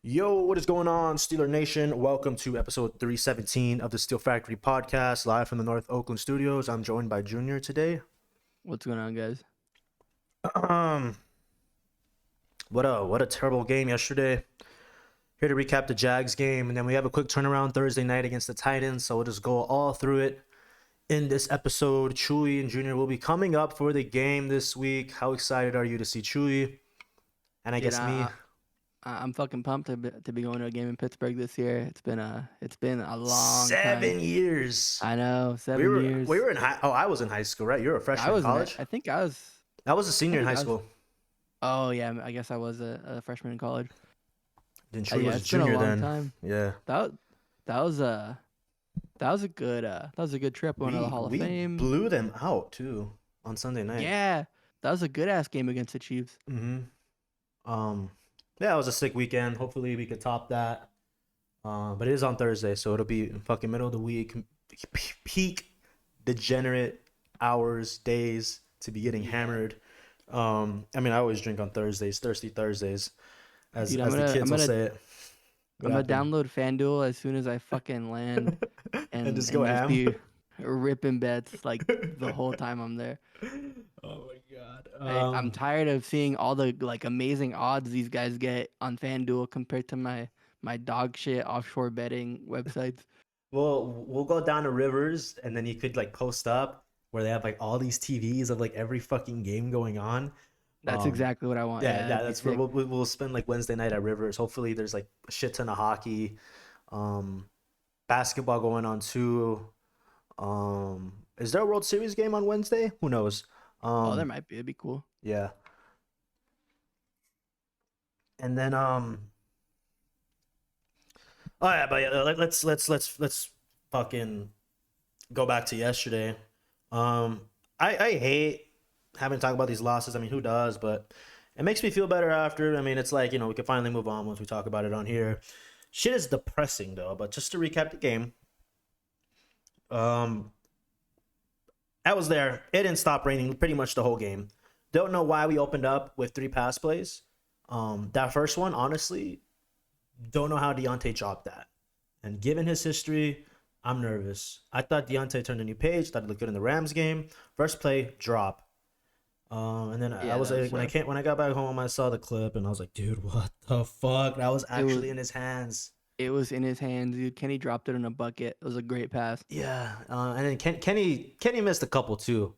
Yo, what is going on, Steeler Nation? Welcome to episode 317 of the Steel Factory podcast, live from the North Oakland studios. I'm joined by Junior today. What's going on, guys? Um, what a terrible game yesterday. Here to recap the Jags game, and then we have a quick turnaround Thursday night against the Titans. So we'll just go all through it in this episode. Chewy and Junior will be coming up for the game this week. How excited are you to see Chewy? And I Dude, guess me. I'm fucking pumped to be going to a game in Pittsburgh this year. It's been a long time. 7 years. I know, We 7 years. were in high. Oh, I was in high school, right? You're a I freshman in was in, college. I think I was. I was a senior I in think high I was. school. Oh yeah, I guess I was a freshman in college. Then Chewy Yeah, was a it's been a junior long then. time. Yeah. That that was a that was a good trip. Going to the Hall of We Fame. blew them out too on Sunday night. Yeah, that was a good ass game against the Chiefs. Mm-hmm. Yeah, it was a sick weekend. Hopefully we could top that. But it is on Thursday, so it'll be fucking middle of the week. Peak degenerate hours, days to be getting hammered. I mean, I always drink on Thursdays, thirsty Thursdays, as Dude, as the kids will say it. I'm gonna download FanDuel as soon as I fucking land and just and go just ham. be ripping bets like the whole time I'm there. Oh my god. I'm tired of seeing all the like amazing odds these guys get on FanDuel compared to my dog shit offshore betting websites. Well, we'll go down to Rivers, and then you could like post up where they have like all these TVs of like every fucking game going on. That's Um, exactly what I want. yeah, That'd be that's where sick. we'll spend like Wednesday night at Rivers. Hopefully, there's like a shit ton of hockey, um, basketball going on too. Is there a World Series game on Wednesday? Who knows? Oh, there Um, might be. It'd be cool. yeah, and then oh yeah, but yeah, let's fucking go back to yesterday. Um, I hate having to talk about these losses. I mean, who does? But it makes me feel better after. I mean, it's like, we can finally move on once we talk about it on here. Shit is depressing though. But just to recap the game, um, I was there. It didn't stop raining pretty much the whole game. Don't know why we opened up with 3 pass plays. That first one, honestly, don't know how Deontay dropped that. And given his history, I'm nervous. I thought Deontay turned a new page. Thought he looked good in the Rams game. First play, drop. And then I Yeah, was that like, was rough. when I got back home, I saw the clip and I was like, dude, what the fuck? That was It was actually in his hands. it was in his hands, dude. Kenny dropped it in a bucket. It was a great pass. Yeah. And then Kenny missed a couple too,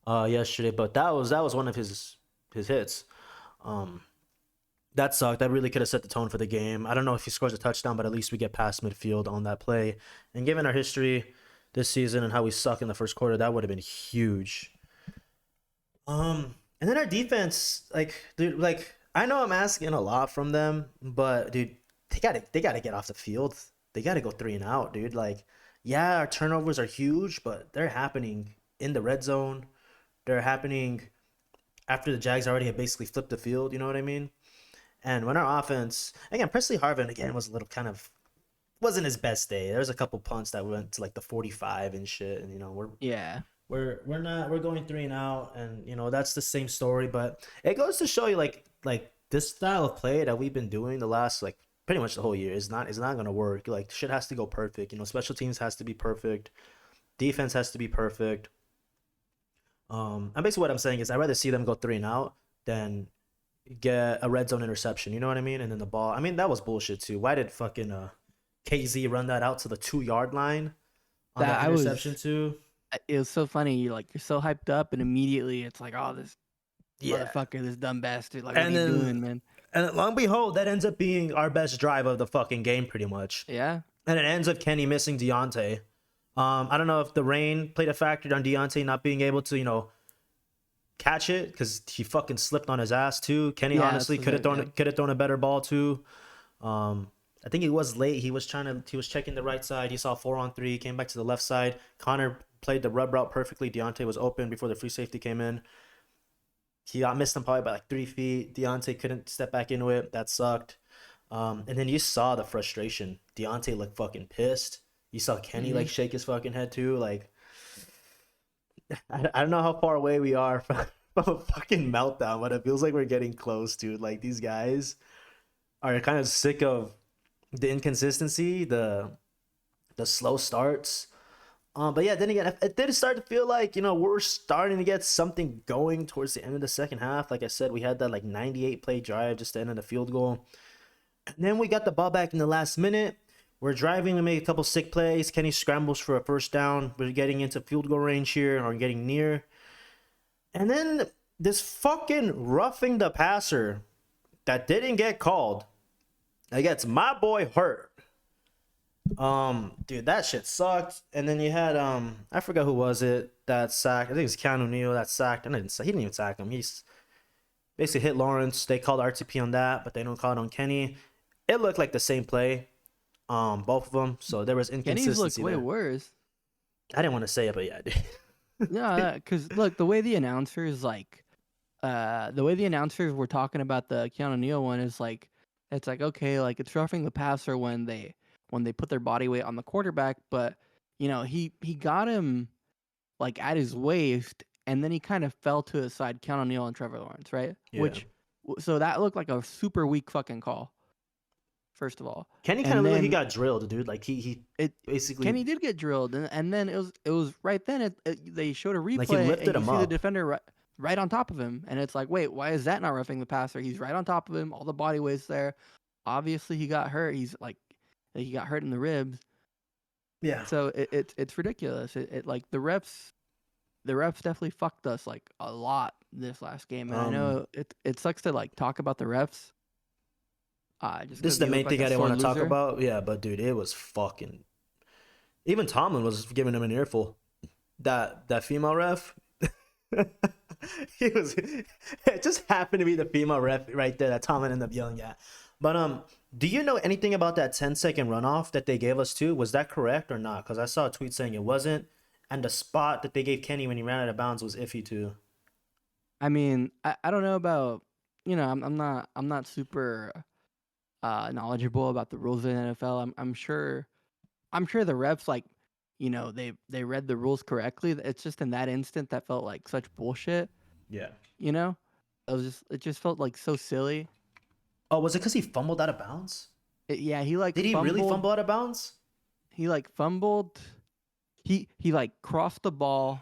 yesterday, but that was one of his hits. Um, that sucked. That really could have set the tone for the game. I don't know if he scores a touchdown, but at least we get past midfield on that play. And given our history this season and how we suck in the first quarter, that would have been huge. And then our defense, like, dude, like I know I'm asking a lot from them, but dude, they gotta get off the field. They gotta go three and out, dude. Like, yeah, our turnovers are huge, but they're happening in the red zone. They're happening after the Jags already have basically flipped the field. You know what I mean? And when our offense, again, Presley Harvin again was a little kind of wasn't his best day. There was a couple punts that went to like the 45 and shit, and Yeah. we're going three and out, and that's the same story. But it goes to show you like this style of play that we've been doing the last like pretty much the whole year is not gonna work. Like shit has to go perfect. Special teams has to be perfect, defense has to be perfect. And basically what I'm saying is I'd rather see them go three and out than get a red zone interception. You know what I mean? And then the ball. I mean that was bullshit too. Why did fucking KZ run that out to the 2 yard line on That that I interception was too? it was so funny. You're so hyped up and immediately it's like, oh, this Yeah. motherfucker, this dumb bastard. Like, what are And you then doing, man? And long behold, that ends up being our best drive of the fucking game, pretty much. Yeah. And it ends up Kenny missing Deontay. I don't know if the rain played a factor on Deontay not being able to, catch it because he fucking slipped on his ass too. Kenny Yeah, honestly that's could have what thrown could have thrown a better ball too. I think he was late. He was checking the right side. He saw 4-on-3, came back to the left side. Connor played the rub route perfectly. Deontay was open before the free safety came in. He got missed him probably by like 3 feet. Deontay couldn't step back into it. That sucked. And then you saw the frustration. Deontay looked fucking pissed. You saw Kenny like Mhm. shake his fucking head too. Like I don't know how far away we are from a fucking meltdown, but it feels like we're getting close, dude. Like these guys are kind of sick of the inconsistency, the slow starts. But yeah, then again, it did start to feel like, we're starting to get something going towards the end of the second half. Like I said, we had that like 98 play drive just to end in a field goal. And then we got the ball back in the last minute. We're driving to make a couple sick plays. Kenny scrambles for a first down. We're getting into field goal range here, or getting near. And then this fucking roughing the passer that didn't get called against my boy Hurt. Dude, that shit sucked. And then you had I forgot who was it that sacked. I think it's Keanu Neal that sacked. And he didn't even sack him. He's basically hit Lawrence. They called RTP on that, but they don't call it on Kenny. It looked like the same play, both of them. So there was inconsistency. Kenny's looked way there. worse. I didn't want to say it, but yeah, dude. Yeah, because look, the way the announcers were talking about the Keanu Neal one is like, it's like, okay, like it's roughing the passer when they put their body weight on the quarterback, but he got him like at his waist, and then he kind of fell to his side, Keanu Neal and Trevor Lawrence, right? Yeah. So that looked like a super weak fucking call. First of all, Kenny kind of looked like he got drilled, dude. Like he basically Kenny did get drilled, and then it was right then they showed a replay, like he lifted and him you see the up. defender right on top of him, and it's like, wait, why is that not roughing the passer? He's right on top of him, all the body weight's there. Obviously, he got hurt. He's like he got hurt in the ribs. Yeah. So it's ridiculous. It like the refs definitely fucked us like a lot this last game, and I know it sucks to like talk about the refs. This is the main thing I didn't want to talk about. Yeah, but dude, it was fucking. Even Tomlin was giving him an earful. That female ref. It just happened to be the female ref right there that Tomlin ended up yelling at. But do you know anything about that 10-second runoff that they gave us too? Was that correct or not? Because I saw a tweet saying it wasn't, and the spot that they gave Kenny when he ran out of bounds was iffy too. I mean, I don't know about I'm not super knowledgeable about the rules in the NFL. I'm sure the refs like they read the rules correctly. It's just in that instant that felt like such bullshit. Yeah. It just felt like so silly. Oh, was it because he fumbled out of bounds? Yeah, he like did he fumbled, really fumble out of bounds? He like fumbled. He like crossed the ball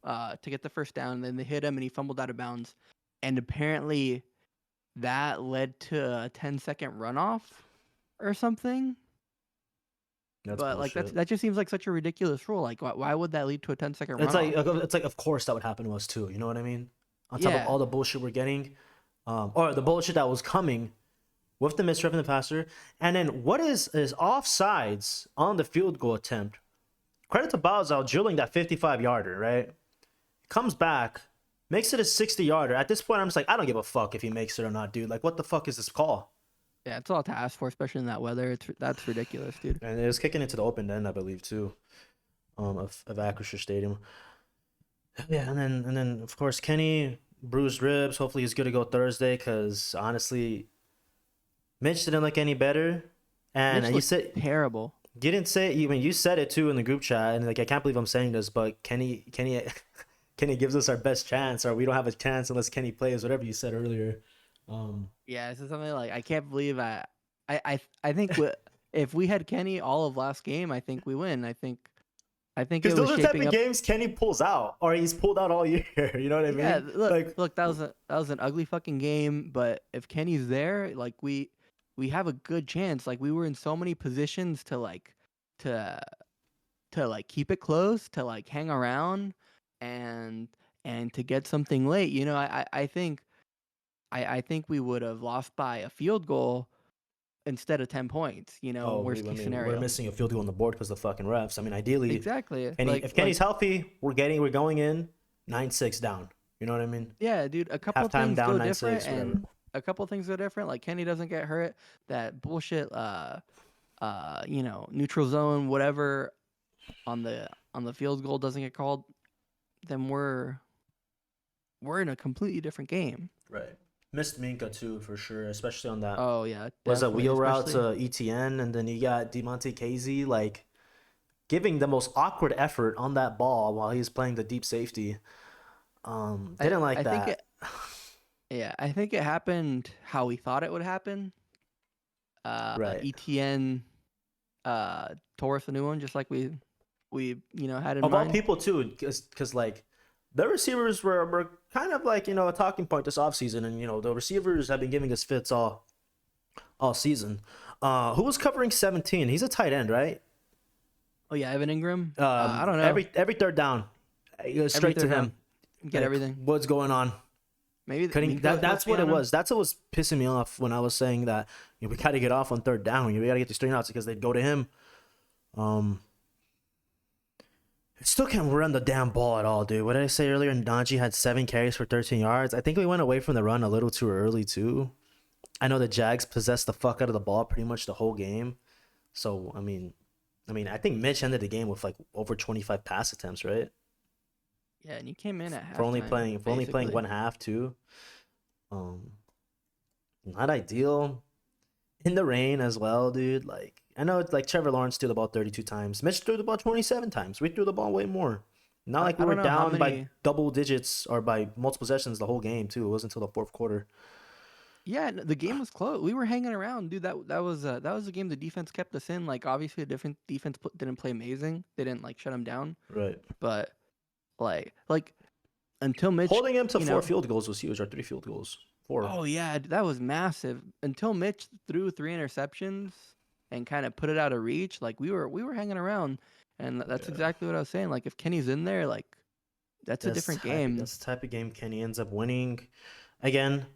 to get the first down, and then they hit him and he fumbled out of bounds. And apparently that led to a 10-second runoff or something. That's but bullshit. like that just seems like such a ridiculous rule. Like why would that lead to a 10-second runoff? It's like of course that would happen to us too. You know what I mean? On top of all the bullshit we're getting, or the bullshit that was coming with the misrep in the passer, and then what is offsides on the field goal attempt? Credit to Balzal drilling that 55-yarder, right? Comes back, makes it a 60-yarder. At this point, I'm just like, I don't give a fuck if he makes it or not, dude. Like, what the fuck is this call? Yeah, it's all to ask for, especially in that weather. That's ridiculous, dude. And it was kicking into the open end, I believe, too, of Acrisure Stadium. Yeah, and then of course Kenny bruised ribs. Hopefully he's good to go Thursday, because honestly, Mitch didn't look any better. And you said terrible. You didn't say it. You said it too in the group chat, and like I can't believe I'm saying this, but Kenny gives us our best chance, or we don't have a chance unless Kenny plays. Whatever you said earlier. Yeah, this is something like I can't believe I think if we had Kenny all of last game, I think we win. I think because those are the type of games Kenny pulls out, or he's pulled out all year. You know what I mean? Yeah, look, that was an ugly fucking game. But if Kenny's there, like we have a good chance. Like we were in so many positions to keep it close, to like hang around, and to get something late. I think we would have lost by a field goal instead of 10 points. Worst case scenario. We're missing a field goal on the board because of the fucking refs. I mean, ideally, exactly. If Kenny's healthy, we're going in 9-6 down. You know what I mean? Yeah, dude. A couple halftime things down go different, 9-6, whatever. and a couple things go different. Like Kenny doesn't get hurt. That bullshit. Neutral zone, whatever, on the field goal doesn't get called. Then we're in a completely different game. Right. Missed Minka too, for sure, especially on that. Oh yeah, was a wheel route to ETN, and then you got DeMonte Casey like giving the most awkward effort on that ball while he's playing the deep safety. Didn't like that. I think it happened how we thought it would happen. Right. ETN tore us a new one, just like we had in Of all mind. people too, because like the receivers were kind of like a talking point this offseason, and the receivers have been giving us fits all season. Who was covering 17? He's a tight end, right? Oh yeah, Evan Ingram. I don't know. Every third down, it goes Every straight to third him. down, get Like, everything. what's going on? Maybe Couldn't Minka was that's supposed to be what it on him. was. That's what was pissing me off when I was saying that we got to get off on third down. We got to get these 3 outs because they'd go to him. It still can't run the damn ball at all, dude. What did I say earlier? Najee had 7 carries for 13 yards. I think we went away from the run a little too early too. I know the Jags possessed the fuck out of the ball pretty much the whole game. So I mean, I think Mitch ended the game with like over 25 pass attempts, right? Yeah, and you came in at halftime. For only playing basically. one half too. Not ideal. In the rain as well, dude. Like I know it's like Trevor Lawrence threw the ball 32 times. Mitch threw the ball 27 times. We threw the ball way more. Not like we I were don't know how down by many. double digits or by multiple possessions the whole game too. It wasn't until the fourth quarter. Yeah, the game was close. We were hanging around, dude. That was a game the defense kept us in. Like obviously, the different defense didn't play amazing. They didn't like shut them down, Right. but like until Mitch, Holding him to you 4 know. field goals was huge, or 3 field goals. 4. Oh yeah, that was massive. Until Mitch threw 3 interceptions and kind of put it out of reach, like we were hanging around, and that's Yeah. exactly what I was saying. Like if Kenny's in there, like that's a different game. That's the type of game Kenny ends up winning. Again,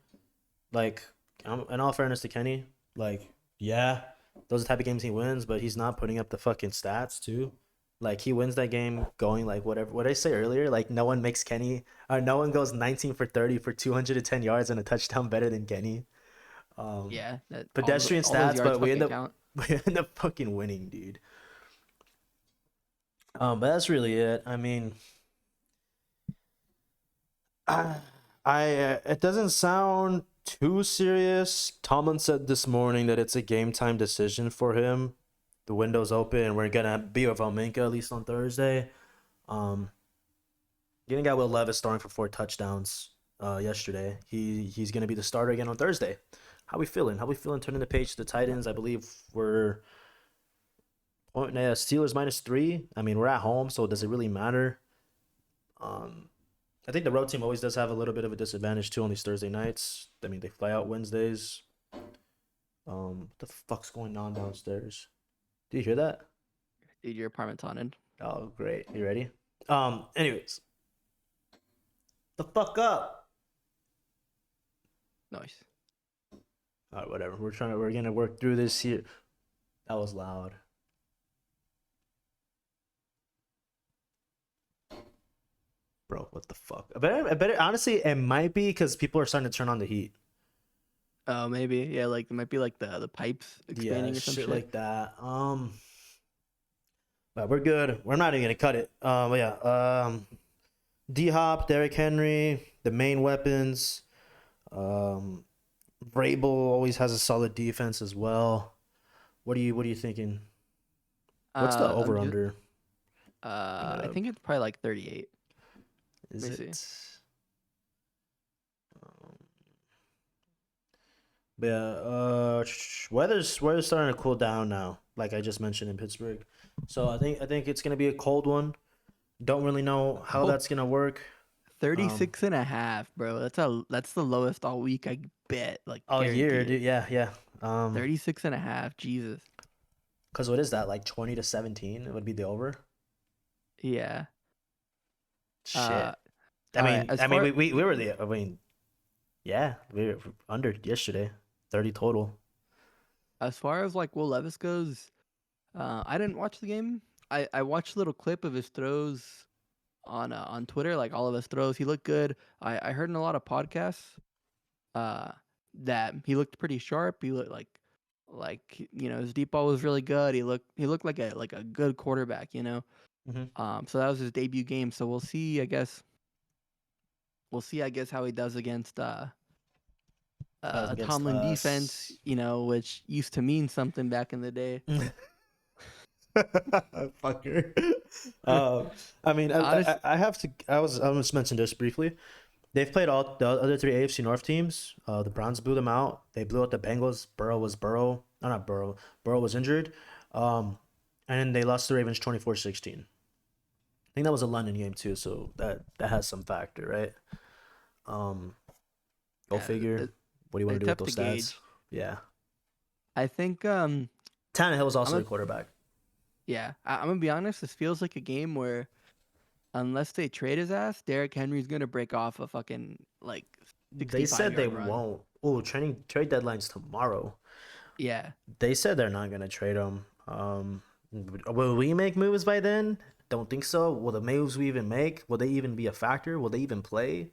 like, in all fairness to Kenny, like, yeah, those are the type of games he wins, but he's not putting up the fucking stats too. Like he wins that game going like whatever. What did I say earlier? Like no one makes Kenny, or no one goes 19 for 30 for 210 yards and a touchdown better than Kenny. Um, Yeah, that Pedestrian all those stats, yards but we fucking end up count. we end up fucking winning, dude. But that's really it. I mean, I it doesn't sound too serious. Tomlin said this morning that it's a game time decision for him. The window's open, and we're gonna be without Minka at least on Thursday. Um, you didn't got Will Levis starting for 4 touchdowns. Yesterday, he's gonna be the starter again on Thursday. How we feeling? How we feeling? Turning the page to the Titans. I believe we're Steelers -3. I mean, we're at home, so does it really matter? I think the road team always does have a little bit of a disadvantage too on these Thursday nights. I mean, they fly out Wednesdays. What the fuck's going on downstairs? Do you hear that? Dude, your apartment's haunted. Oh, great. You ready? Anyways. The fuck up. Nice. All right, whatever. We're gonna work through this here. That was loud. Bro, what the fuck? I better honestly, it might be because people are starting to turn on the heat. Oh, maybe. Yeah, like it might be like the pipes expanding Yeah, or some shit shit. like that. But we're good. We're not even gonna cut it. But yeah. D Hop, Derrick Henry, the main weapons. Vrabel always has a solid defense as well. What are you thinking? What's the over under? I think it's probably like 38. Is let me it? But yeah, weather's starting to cool down now, like I just mentioned in Pittsburgh. So I think it's gonna be a cold one. Don't really know how that's gonna work. 36 and a half, bro. That's the lowest all week, I bet. Like All year, guaranteed. dude. Yeah. 36 and a half. Jesus. Because what is that? Like 20 to 17? It would be the over. Yeah. Shit. All I mean, right, we were the. I mean, yeah, we were under yesterday. 30 total. as far as like Will Levis goes, I didn't watch the game. I watched a little clip of his throws on Twitter, like all of his throws. He looked good. I heard in a lot of podcasts that he looked pretty sharp. He looked like his deep ball was really good. He looked like a good quarterback. Mm-hmm. So that was his debut game. So we'll see. I guess how he does against Against Tomlin us. defense. Which used to mean something back in the day. Fucker. I mean, I have to. I just mentioned this briefly. They've played all the other 3 AFC North teams. The Browns blew them out. They blew out the Bengals. Burrow was Burrow. No, not Burrow. Burrow was injured. Um, and then they lost the Ravens 24-16. I think that was a London game too, so that has some factor, right? Um, Go Yeah, figure. What do you want they're to do with tough to those stats? gauge. Yeah. I think Tannehill was I'm also a the quarterback. yeah. I'm gonna be honest. This feels like a game where unless they trade his ass, Derrick Henry's gonna break off a fucking like They 65 said they yard run. won't. Oh, trade deadline's tomorrow. Yeah, They said they're not gonna trade him. Will we make moves by then? Don't think so. Will the moves we even make? Will they even be a factor? Will they even play?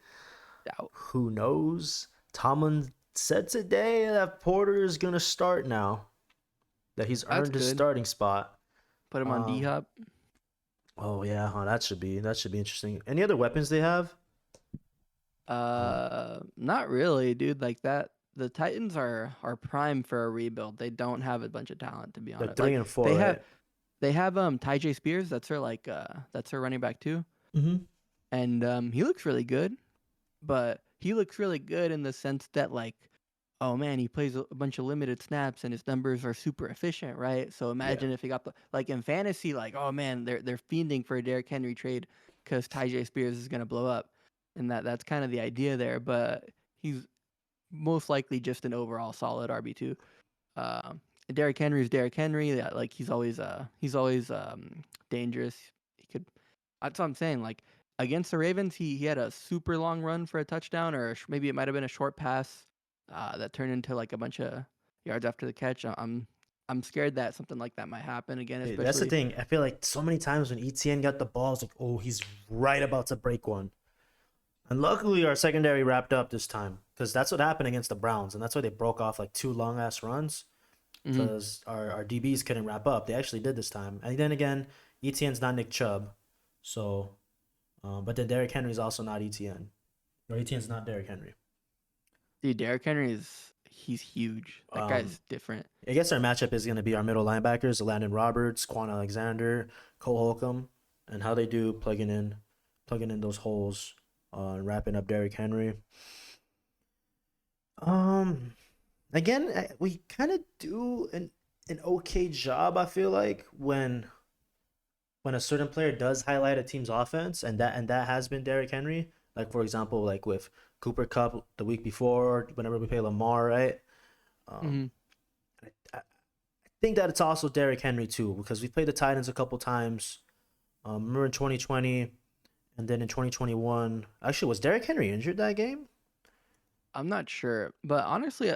doubt. Who knows? Tomlin said today that Porter is gonna start now. That he's That's earned his good. starting spot. Put him on D Um. Hop. Oh yeah, huh, that should be interesting. Any other weapons they have? Um. Not really, dude. Like that. The Titans are prime for a rebuild. They don't have a bunch of talent, to be They're honest. three Like and four, they have right? they have Ty J Spears. That's her running back too, Mm-hmm. and he looks really good. But he looks really good in the sense that like, oh man, he plays a bunch of limited snaps and his numbers are super efficient, right? So Yeah. imagine if he got the like in fantasy, like oh man, they're fiending for a Derrick Henry trade because Ty J Spears is gonna blow up, and that's kind of the idea there. But he's most likely just an overall solid RB2. Um, Derrick Henry is Derrick Henry. Like he's always dangerous. He could. That's what I'm saying. Like against the Ravens, he had a super long run for a touchdown, or maybe it might have been a short pass that turned into like a bunch of yards after the catch. I'm scared that something like that might happen again, Dude, that's the especially. thing. I feel like so many times when ETN got the ball, it's like, oh, he's right about to break one. And luckily, our secondary wrapped up this time because that's what happened against the Browns, and that's why they broke off like two long ass runs Hmm. because our DBs couldn't wrap up. They actually did this time, and then again, ETN's not Nick Chubb, so but then Derrick Henry's also not ETN. Or ETN's not Derrick Henry. Dude, Derrick Henry he's huge. That Um, guy's different. I guess our matchup is going to be our middle linebackers, Landon Roberts, Quan Alexander, Cole Holcomb, and how they do plugging in those holes, and wrapping up Derrick Henry. Um, Again, we kind of do an okay job. I feel like when a certain player does highlight a team's offense, and that has been Derrick Henry. Like for example, like with Cooper Cup the week before, whenever we play Lamar, right? Um, Hmm. I think that it's also Derrick Henry too because we played the Titans a couple times. Remember in 2020, and then in 2021. Actually, was Derrick Henry injured that game? I'm not sure, but honestly,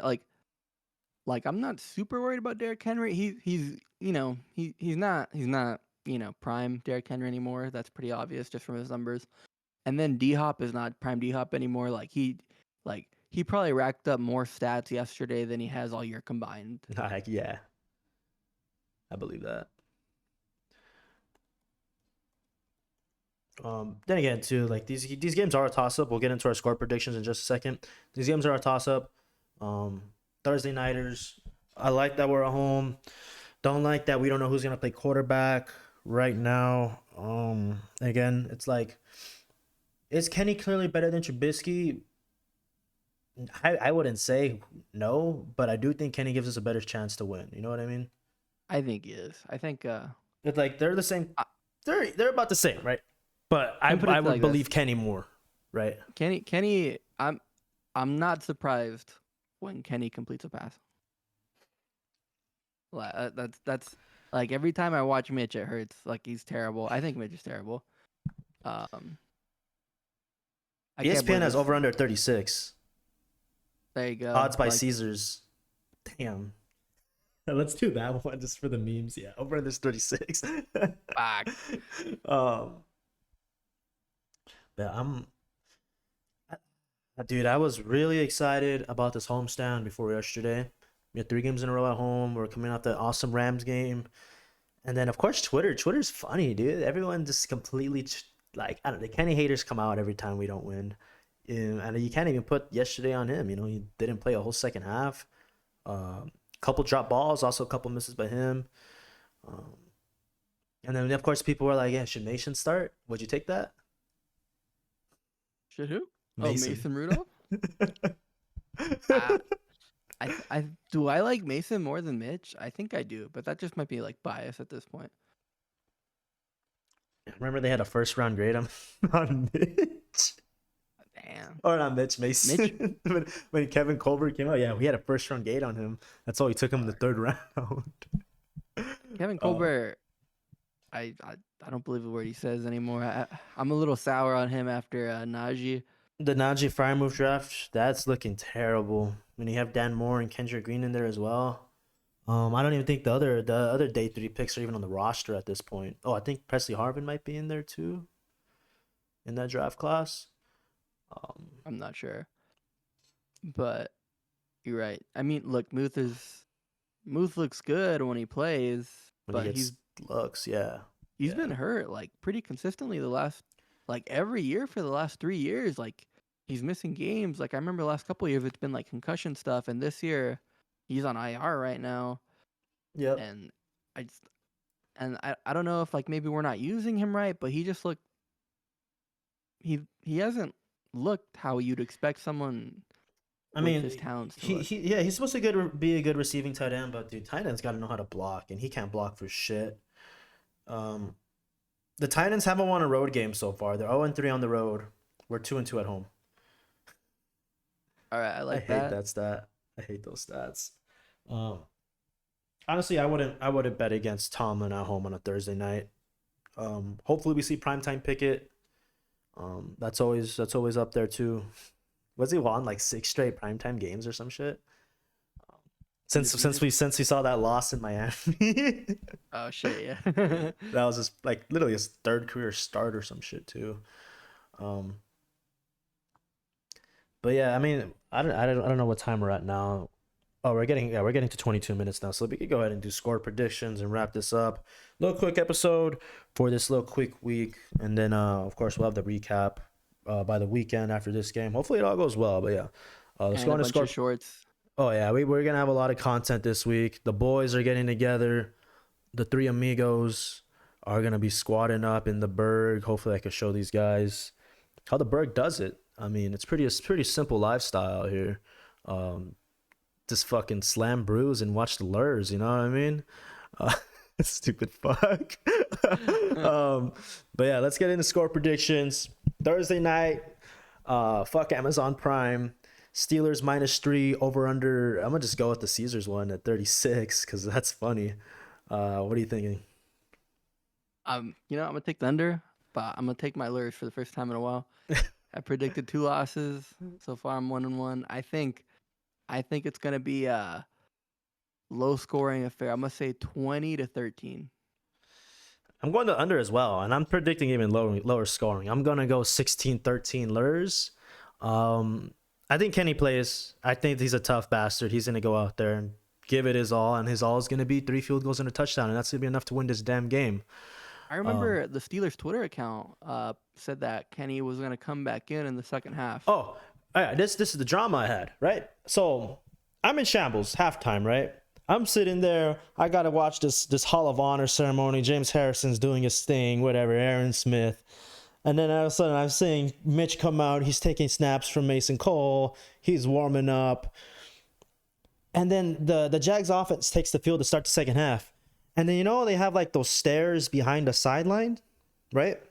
like I'm not super worried about Derrick Henry. He's he's not prime Derrick Henry anymore. That's pretty obvious just from his numbers. And then D Hop is not prime D Hop anymore. Like he probably racked up more stats yesterday than he has all year combined. Like, yeah, I believe that. Then again, too, like these games are a toss up. We'll get into our score predictions in just a second. These games are a toss up. Um, Thursday nighters. I like that we're at home. Don't like that we don't know who's gonna play quarterback right now. Again, it's like, is Kenny clearly better than Trubisky? I wouldn't say no, but I do think Kenny gives us a better chance to win. You know what I mean? I think he is. I think It's like they're the same. I, They're about the same, right? But let me put I it would like this. believe Kenny more, right? Kenny, I'm not surprised when Kenny completes a pass. That's like every time I watch Mitch, it hurts. Like he's terrible. I think Mitch is terrible. Um, I can't ESPN believe has this. over under 36. There you go. Odds by Like, Caesars. Damn. Let's do that one just for the memes. Yeah, over under 36. fuck. um, but dude, I was really excited about this homestand before yesterday. We had 3 games in a row at home. We're coming off the awesome Rams game. And then, of course, Twitter. Twitter's funny, dude. Everyone just completely, like, I don't know, the Kenny haters come out every time we don't win. And you can't even put yesterday on him. You know, he didn't play a whole second half. Couple drop balls, also a couple misses by him. Um, and then, of course, people were like, yeah, should Mason start? Would you take that? Should who? Oh, Mason. Mason Rudolph. Ah, I do I like Mason more than Mitch? I think I do, but that just might be like bias at this point. Remember they had a first round grade on, on Mitch? Damn. Or not Mitch Mitch, Mason. When Kevin Colbert came out, yeah, we had a first round grade on him. That's all he took him in the third round. Kevin Uh, Colbert, I don't believe a word he says anymore. I'm a little sour on him after Najee. the Najee Frymouth draft, that's looking terrible. When you have Dan Moore and Kendrick Green in there as well. I don't even think the other day 3 picks are even on the roster at this point. Oh, I think Presley Harvin might be in there too in that draft class. Um, I'm not sure, but you're right. I mean, look, Muth looks good when he plays, when he but gets looks, yeah, he's yeah, been hurt like pretty consistently the last like every year for the last 3 years. Like he's missing games. Like I remember the last couple of years it's been like concussion stuff, and this year he's on IR right now. yep. And I just I don't know if like maybe we're not using him right, but he just looked he hasn't looked how you'd expect someone I with mean, his talents to he look. he yeah, he's supposed to be a good receiving tight end, but dude, tight ends got to know how to block, and he can't block for shit. Um, the Titans haven't won a road game so far. They're 0-3 on the road. We're 2-2 at home. All right, I I like hate that. that stat. I hate those stats. Um, honestly, I wouldn't bet against Tomlin at home on a Thursday night. Hopefully we see primetime Pickett. That's always up there too. Was he won like 6 straight primetime games or some shit? Since since Undefeated. we since we saw that loss in Miami. Oh shit, Yeah, yeah. that was just like literally his third career start or some shit too. Um, but yeah, I mean, I don't know what time we're at now. Oh, we're getting to 22 minutes now, so we could go ahead and do score predictions and wrap this up. Little quick episode for this little quick week, and then of course we'll have the recap by the weekend after this game. Hopefully it all goes well, but yeah, let's And go a on to bunch of score. shorts. Oh yeah, we're gonna have a lot of content this week. The boys are getting together. The three amigos are gonna be squatting up in the Berg. Hopefully, I can show these guys how the Berg does it. I mean, it's pretty simple lifestyle here. Um, just fucking slam brews and watch the lures. You know what I mean? Uh, stupid fuck. um, but yeah, let's get into score predictions. Thursday night. Fuck Amazon Prime. Steelers -3 over under. I'm gonna just go with the Caesars one at 36 because that's funny. What are you thinking? I'm gonna take the under, but I'm gonna take my lures for the first time in a while. I predicted 2 losses. So far I'm 1-1. I think it's gonna be a low scoring affair. I'm gonna say 20-13. I'm going to under as well, and I'm predicting even lower scoring. I'm gonna go 16-13 Lurs. I think Kenny plays. I think he's a tough bastard. He's gonna go out there and give it his all, and his all is gonna be 3 field goals and a touchdown, and that's gonna be enough to win this damn game. I Um, remember the Steelers Twitter account said that Kenny was gonna come back in the second half. oh, yeah, this is the drama I had, right? So I'm in shambles halftime, right? I'm sitting there. I gotta watch this Hall of Honor ceremony. James Harrison's doing his thing, whatever. Aaron Smith, and then all of a sudden I'm seeing Mitch come out. He's taking snaps from Mason Cole. He's warming up, and then the Jags offense takes the field to start the second half. And then they have like those stairs behind the sideline, right?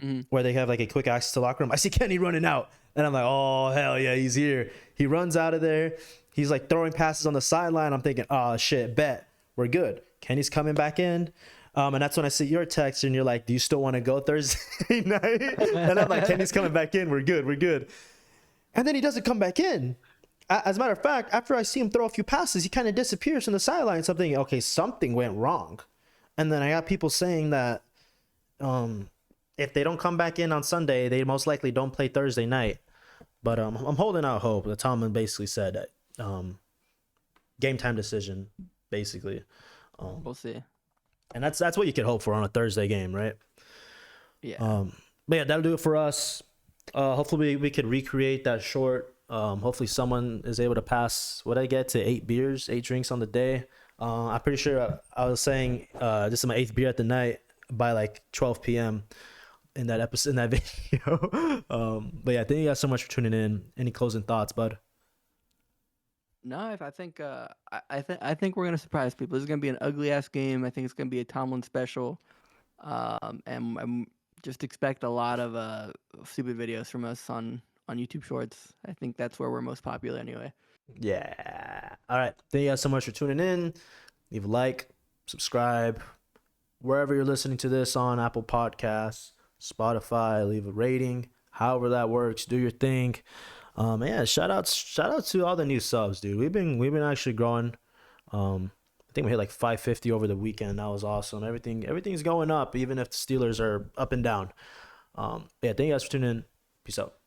Mhm. Where they have like a quick access to locker room. I see Kenny running out, and I'm like, oh hell yeah, he's here. He runs out of there. He's like throwing passes on the sideline. I'm thinking, oh shit, bet we're good. Kenny's coming back in, and that's when I see your text, and you're like, do you still want to go Thursday night? And I'm like, Kenny's coming back in. We're good. We're good. And then he doesn't come back in. As a matter of fact, after I see him throw a few passes, he kind of disappears from the sideline. Something, okay, something went wrong. And then I got people saying that if they don't come back in on Sunday, they most likely don't play Thursday night. But I'm holding out hope. The Tomlin basically said that game time decision, basically. We'll see. And that's what you could hope for on a Thursday game, right? Yeah. But yeah, that'll do it for us. Hopefully we could recreate that short. Hopefully someone is able to pass what I get to 8 beers, 8 drinks on the day. I'm pretty sure I was saying this is my 8th beer at the night by like 12 p.m. in that episode, in that video. But yeah, thank you guys so much for tuning in. Any closing thoughts, bud? No, I think we're gonna surprise people. This is gonna be an ugly ass game. I think it's gonna be a Tomlin special. And just expect a lot of stupid videos from us on YouTube Shorts. I think that's where we're most popular anyway. Yeah. All right. Thank you guys so much for tuning in. Leave a like, subscribe, wherever you're listening to this on Apple Podcasts, Spotify. Leave a rating, however that works. Do your thing. Yeah. Shout out to all the new subs, dude. We've been actually growing. I think we hit like 550 over the weekend. That was awesome. Everything's going up, even if the Steelers are up and down. Yeah. Thank you guys for tuning in. Peace out.